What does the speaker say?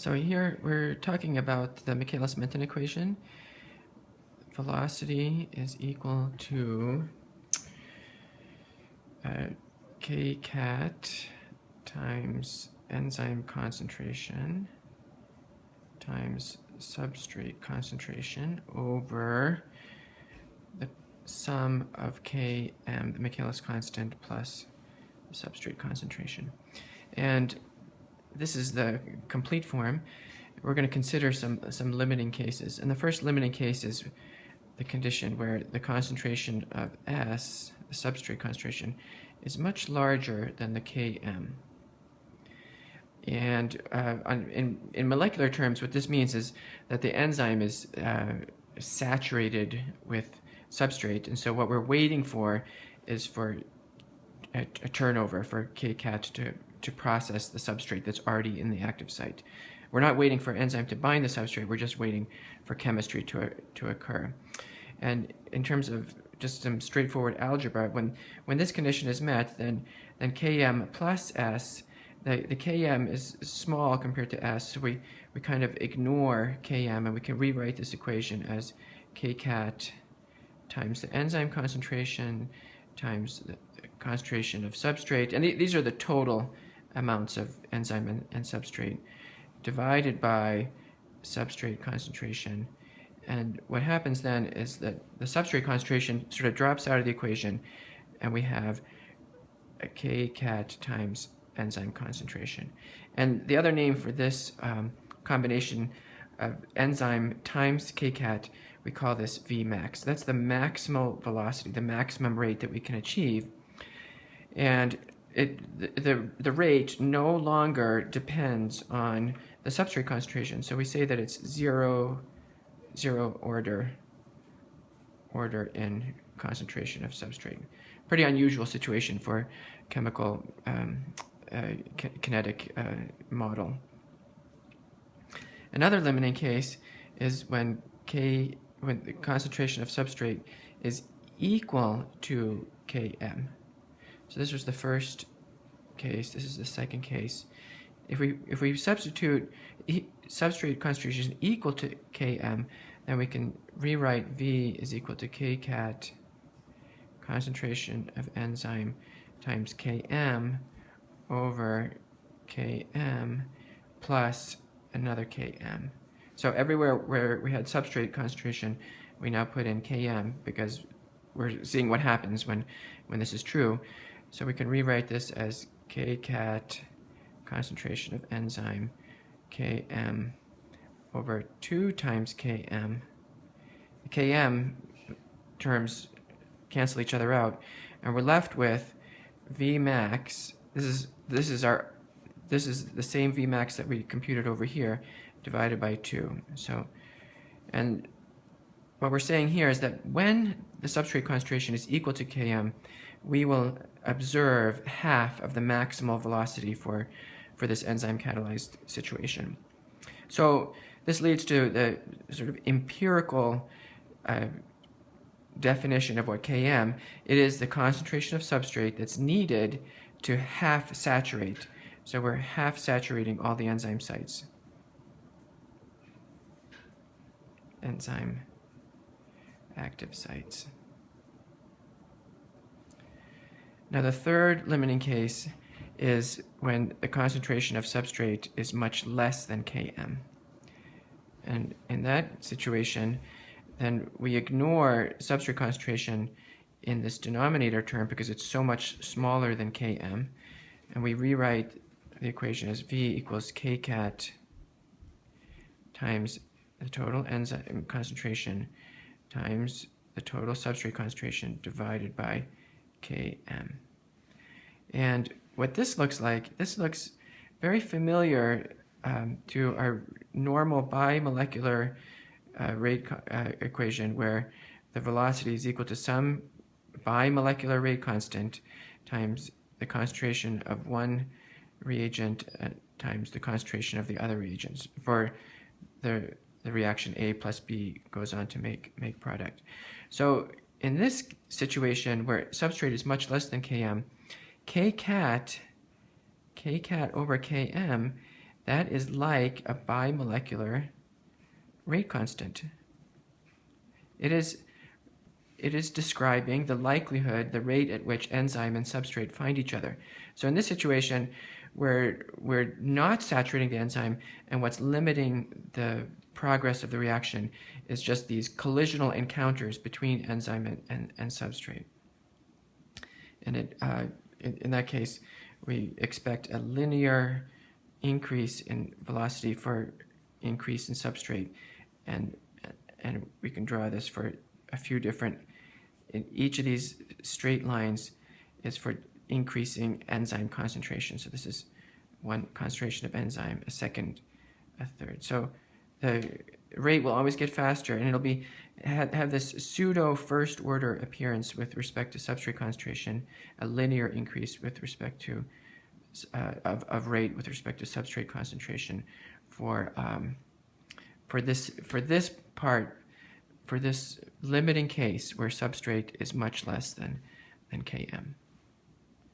So here we're talking about the Michaelis-Menten equation. Velocity is equal to kcat times enzyme concentration times substrate concentration over the sum of Km, the Michaelis constant, plus the substrate concentration. And this is the complete form. We're going to consider some limiting cases. And the first limiting case is the condition where the concentration of S, the substrate concentration, is much larger than the Km. And in molecular terms, what this means is that the enzyme is saturated with substrate. And so what we're waiting for is for a turnover, for kcat to process the substrate that's already in the active site. We're not waiting for enzyme to bind the substrate, we're just waiting for chemistry to occur. And in terms of just some straightforward algebra, when this condition is met, then Km plus S, the Km is small compared to S, so we kind of ignore Km, and we can rewrite this equation as kcat times the enzyme concentration times the concentration of substrate, and these are the total amounts of enzyme and substrate, divided by substrate concentration. And what happens then is that the substrate concentration sort of drops out of the equation, and we have a kcat times enzyme concentration. And the other name for this combination of enzyme times kcat, we call this Vmax. That's the maximal velocity, the maximum rate that we can achieve. And the rate no longer depends on the substrate concentration. So we say that it's zero order in concentration of substrate. Pretty unusual situation for chemical kinetic model. Another limiting case is when the concentration of substrate is equal to Km. So this was the first case. This is the second case. If we substitute substrate concentration equal to Km, then we can rewrite V is equal to kcat concentration of enzyme times Km over Km plus another Km. So everywhere where we had substrate concentration, we now put in Km because we're seeing what happens when this is true. So we can rewrite this as kcat concentration of enzyme Km over 2 times Km. The Km terms cancel each other out, and we're left with Vmax. This is the same Vmax that we computed over here, divided by 2. So, and what we're saying here is that when the substrate concentration is equal to Km, we will observe half of the maximal velocity for this enzyme catalyzed situation. So this leads to the sort of empirical definition of what Km. It is the concentration of substrate that's needed to half saturate. So we're half saturating all the enzyme sites. Enzyme active sites. Now the third limiting case is when the concentration of substrate is much less than Km. And in that situation, then we ignore substrate concentration in this denominator term because it's so much smaller than Km, and we rewrite the equation as V equals kcat times the total enzyme concentration times the total substrate concentration divided by Km. And what this looks like, this looks very familiar to our normal bimolecular rate equation, where the velocity is equal to some bimolecular rate constant times the concentration of one reagent times the concentration of the other reagents for the reaction A plus B goes on to make product. So in this situation where substrate is much less than Km, kcat over Km that is like a bimolecular rate constant. It is describing the likelihood, the rate at which enzyme and substrate find each other. So in this situation, we're not saturating the enzyme, and what's limiting the progress of the reaction is just these collisional encounters between enzyme and substrate. And in that case, we expect a linear increase in velocity for increase in substrate, and we can draw this for a few different. In each of these straight lines is for increasing enzyme concentration. So this is one concentration of enzyme, a second, a third. So the rate will always get faster, and it'll have this pseudo first order appearance with respect to substrate concentration, a linear increase with respect to of rate with respect to substrate concentration for this part, for this limiting case where substrate is much less than Km.